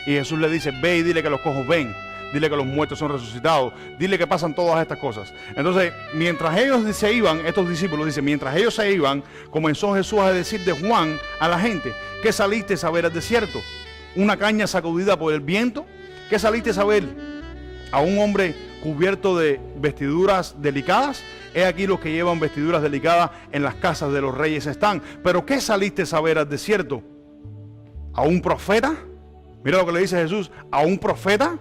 Y Jesús le dice, ve y dile que los cojos ven, dile que los muertos son resucitados, dile que pasan todas estas cosas. Entonces, mientras ellos se iban, estos discípulos dicen, mientras ellos se iban, comenzó Jesús a decir de Juan a la gente: ¿qué saliste a ver al desierto? ¿Una caña sacudida por el viento? ¿Qué saliste a ver? ¿A un hombre cubierto de vestiduras delicadas? He aquí los que llevan vestiduras delicadas en las casas de los reyes están. ¿Pero qué saliste a ver al desierto? ¿A un profeta? Mira lo que le dice Jesús: ¿a un profeta?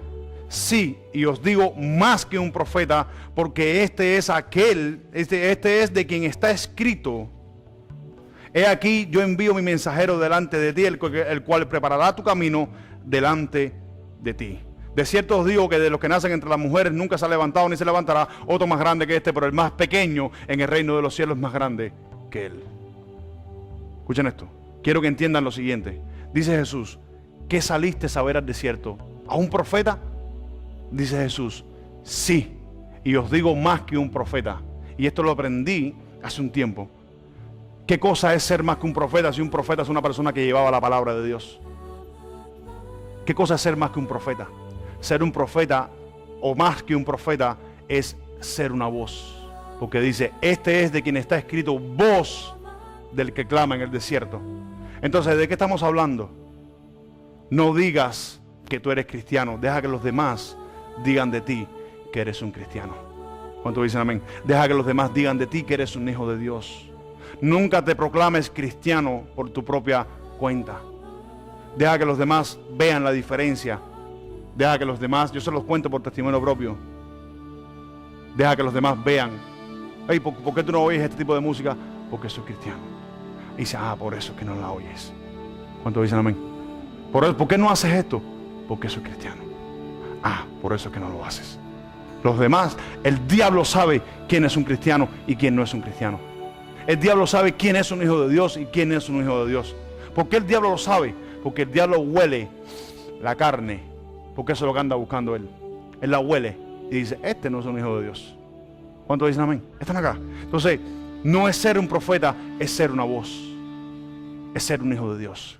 Sí, y os digo, más que un profeta, porque este es de quien está escrito: he aquí yo envío mi mensajero delante de ti, el cual preparará tu camino delante de ti. De cierto os digo que de los que nacen entre las mujeres nunca se ha levantado ni se levantará otro más grande que este, pero el más pequeño en el reino de los cielos es más grande que él. Escuchen esto, quiero que entiendan lo siguiente. Dice Jesús: ¿qué saliste a ver al desierto? ¿A un profeta? Dice Jesús: sí, y os digo, más que un profeta. Y esto lo aprendí hace un tiempo. ¿Qué cosa es ser más que un profeta si un profeta es una persona que llevaba la palabra de Dios? ¿Qué cosa es ser más que un profeta? Ser un profeta, o más que un profeta, es ser una voz. Porque dice: este es de quien está escrito, voz del que clama en el desierto. Entonces, ¿de qué estamos hablando? No digas que tú eres cristiano, deja que los demás digan de ti que eres un cristiano. ¿Cuántos dicen amén? Deja que los demás digan de ti que eres un hijo de Dios. Nunca te proclames cristiano por tu propia cuenta. Deja que los demás vean la diferencia. Deja que los demás, yo se los cuento por testimonio propio. Deja que los demás vean: hey, ¿por qué tú no oyes este tipo de música? Porque soy cristiano. Y dice: por eso es que no la oyes. ¿Cuántos dicen amén? ¿Por qué no haces esto? Porque soy cristiano. Por eso es que no lo haces. Los demás, el diablo sabe quién es un cristiano y quién no es un cristiano. El diablo sabe quién es un hijo de Dios y quién es un hijo de Dios. ¿Por qué el diablo lo sabe? Porque el diablo huele la carne, porque eso es lo que anda buscando él. Él la huele y dice: este no es un hijo de Dios. ¿Cuántos dicen amén? Están acá. Entonces, no es ser un profeta, es ser una voz. Es ser un hijo de Dios.